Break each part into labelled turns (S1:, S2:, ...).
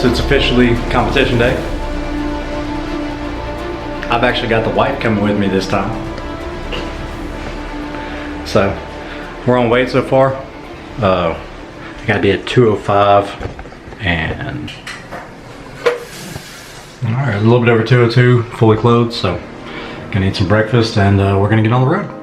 S1: so it's officially competition day. I've actually got the wife coming with me this time. So we're on weight so far. I gotta be at 205 and all right, a little bit over 202, fully clothed. So gonna eat some breakfast and we're gonna get on the road.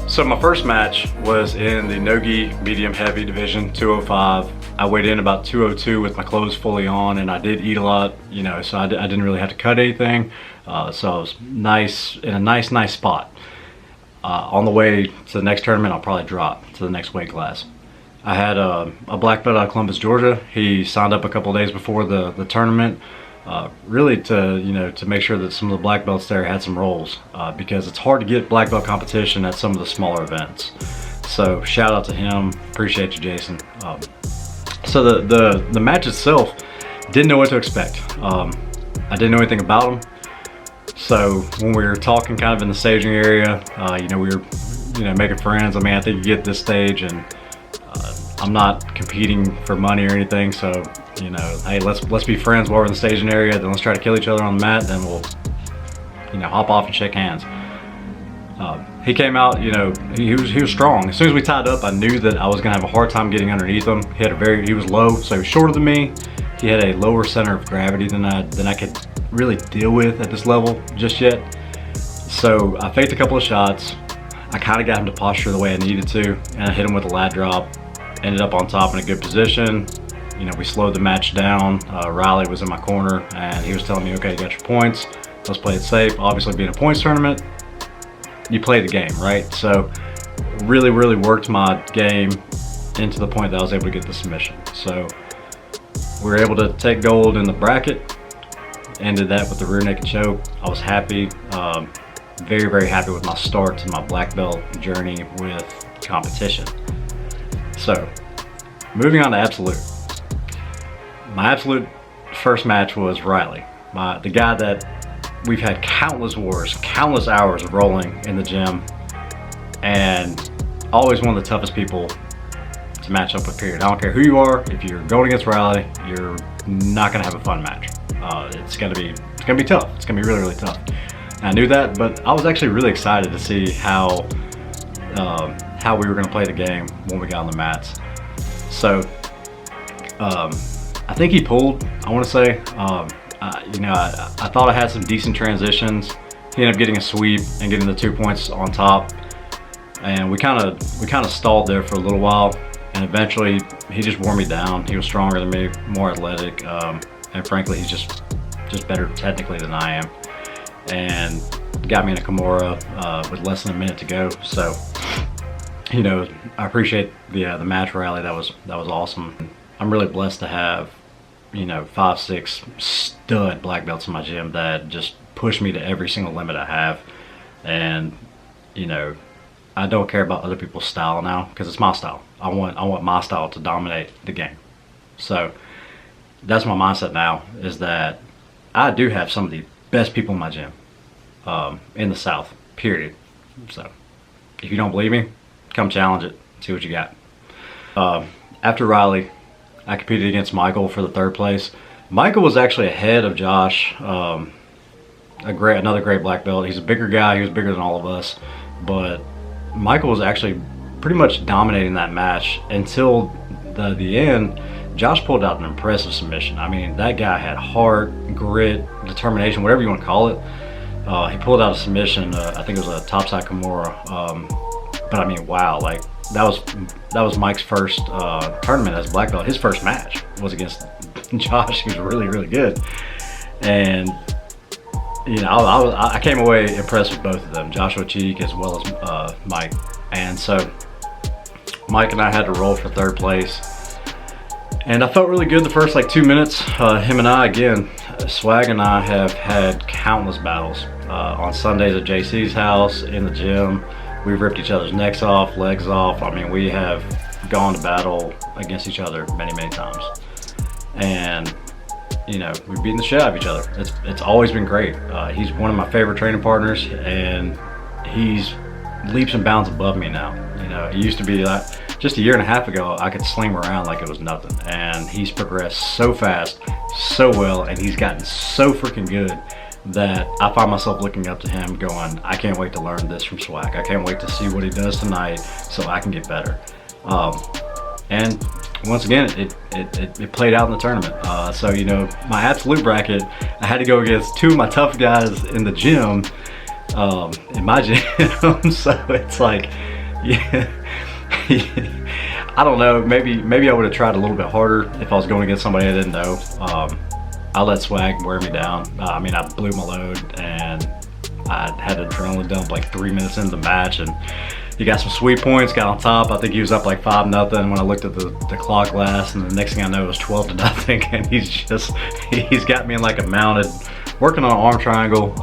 S1: So my first match was in the Nogi Medium Heavy division, 205. I weighed in about 202 with my clothes fully on, and I did eat a lot, you know, so I didn't really have to cut anything. So I was nice in a nice spot. On the way to the next tournament, I'll probably drop to the next weight class. I had a black belt out of Columbus, Georgia. He signed up a couple of days before the tournament. Really to make sure that some of the black belts there had some roles, because it's hard to get black belt competition at some of the smaller events. So shout out to him, appreciate you, Jason. So the match itself, didn't know what to expect. I didn't know anything about him. So when we were talking kind of in the staging area, we were making friends. I mean, I think you get this stage and I'm not competing for money or anything, so hey, let's be friends while we're in the staging area, then let's try to kill each other on the mat, then we'll hop off and shake hands. He came out, he was strong. As soon as we tied up, I knew that I was gonna have a hard time getting underneath him. He was low, so he was shorter than me. He had a lower center of gravity than I could really deal with at this level just yet. So I faked a couple of shots. I kind of got him to posture the way I needed to, and I hit him with a lat drop. Ended up on top in a good position. We slowed the match down. Riley was in my corner and he was telling me, okay, you got your points, let's play it safe. Obviously being a points tournament, you play the game, right? So really worked my game into the point that I was able to get the submission. So we were able to take gold in the bracket, ended that with the rear naked choke. I was happy, very happy with my start to my black belt journey with competition. So moving on to absolute. My absolute first match was Riley, the guy that we've had countless wars, countless hours of rolling in the gym, and always one of the toughest people to match up with, period. I don't care who you are, if you're going against Riley, you're not gonna have a fun match. It's gonna be tough. It's gonna be really tough. And I knew that, but I was actually really excited to see how we were gonna play the game when we got on the mats. So I think he pulled, I want to say. I thought I had some decent transitions. He ended up getting a sweep and getting the 2 points on top, and we kind of stalled there for a little while, and eventually he just wore me down. He was stronger than me, more athletic, and frankly he's just just better technically than I am, and got me in a Kimura with less than a minute to go. So, you know, I appreciate the match rally. That was awesome. I'm really blessed to have, you know, 5, 6 stud black belts in my gym that just push me to every single limit I have. And, you know, I don't care about other people's style now, because it's my style. I want my style to dominate the game. So that's my mindset now, is that I do have some of the best people in my gym in the South, period. So if you don't believe me, come challenge it, see what you got. After Riley, I competed against Michael for the 3rd place. Michael was actually ahead of Josh, another great black belt. He's a bigger guy. He was bigger than all of us, but Michael was actually pretty much dominating that match until the end. Josh pulled out an impressive submission. I mean, that guy had heart, grit, determination, whatever you want to call it. He pulled out a submission. I think it was a topside Kimura. But I mean, wow, like that was Mike's first tournament as black belt. His first match was against Josh. He was really, really good. And you know, I came away impressed with both of them, Joshua Cheek as well as Mike. And so Mike and I had to roll for 3rd place. And I felt really good the first like 2 minutes. Him and I, again, Swag and I have had countless battles on Sundays at JC's house, in the gym. We've ripped each other's necks off, legs off. I mean, we have gone to battle against each other many, many times. And, you know, we've beaten the shit out of each other. It's always been great. He's one of my favorite training partners, and he's leaps and bounds above me now. You know, it used to be that just a year and a half ago, I could sling him around like it was nothing. And he's progressed so fast, so well, and he's gotten so freaking good that I find myself looking up to him going, I can't wait to learn this from Swag. I can't wait to see what he does tonight so I can get better. And once again, it played out in the tournament. So, you know, my absolute bracket, I had to go against 2 of my tough guys in the gym, in my gym. So it's like, yeah, I don't know, maybe I would have tried a little bit harder if I was going against somebody I didn't know. I let Swag wear me down. I mean, I blew my load, and I had an adrenaline dump like 3 minutes into the match, and he got some sweet points, got on top. I think he was up like 5-0 when I looked at the clock last, and the next thing I know it was 12-0, and he's got me in like a mounted, working on an arm triangle.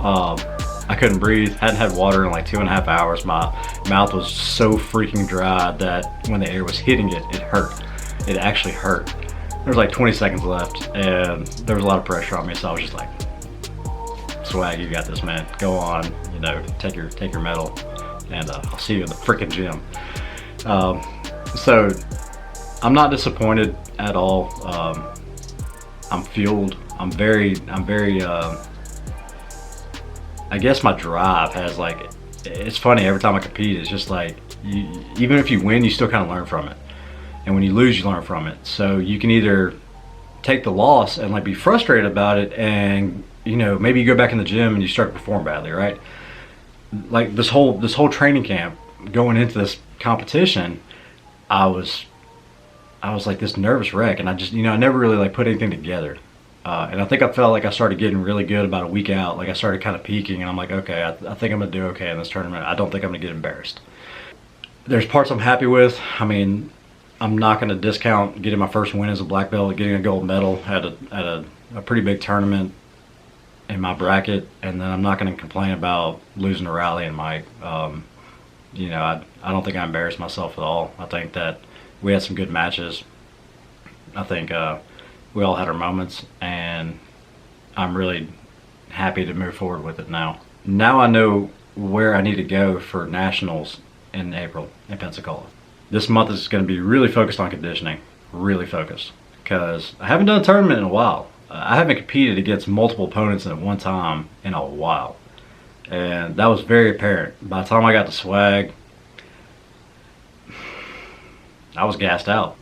S1: I couldn't breathe, hadn't had water in like 2.5 hours. My mouth was so freaking dry that when the air was hitting it, it hurt. It actually hurt. There was like 20 seconds left, and there was a lot of pressure on me, so I was just like, Swag, you got this, man. Go on, you know, take your medal, and I'll see you in the freaking gym. So I'm not disappointed at all. I'm fueled. I'm very I guess my drive has like, it's funny, every time I compete, it's just like, even if you win, you still kind of learn from it. And when you lose, you learn from it. So you can either take the loss and like be frustrated about it, and you know, maybe you go back in the gym and you start to perform badly, right? Like this whole training camp, going into this competition, I was like this nervous wreck, and I just, you know, I never really like put anything together. And I think I felt like I started getting really good about a week out. Like I started kind of peaking, and I'm like, okay, I think I'm gonna do okay in this tournament. I don't think I'm gonna get embarrassed. There's parts I'm happy with. I mean, I'm not gonna discount getting my first win as a black belt, getting a gold medal at a pretty big tournament in my bracket, and then I'm not gonna complain about losing to Riley and Mike. You know, I don't think I embarrassed myself at all. I think that we had some good matches. I think we all had our moments, and I'm really happy to move forward with it now. Now I know where I need to go for nationals in April in Pensacola. This month is going to be really focused on conditioning, really focused, because I haven't done a tournament in a while. I haven't competed against multiple opponents at one time in a while, and that was very apparent. By the time I got to Swag, I was gassed out.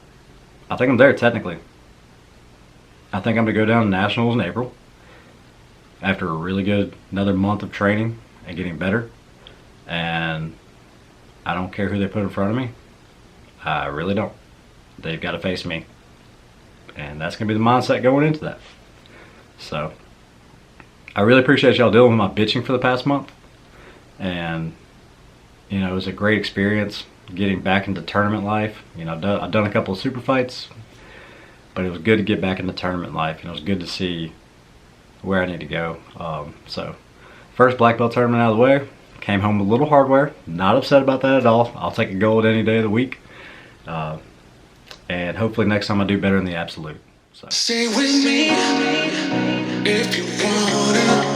S1: I think I'm there technically. I think I'm going to go down to nationals in April after a really good another month of training and getting better, and I don't care who they put in front of me. I really don't. They've got to face me, and that's going to be the mindset going into that. So I really appreciate y'all dealing with my bitching for the past month. And, you know, it was a great experience getting back into tournament life. You know, I've done a couple of super fights, but it was good to get back into tournament life. And it was good to see where I need to go. So, first black belt tournament out of the way. Came home with a little hardware. Not upset about that at all. I'll take a gold any day of the week. And hopefully next time I do better in the absolute. So.
S2: Stay with me if you wanna.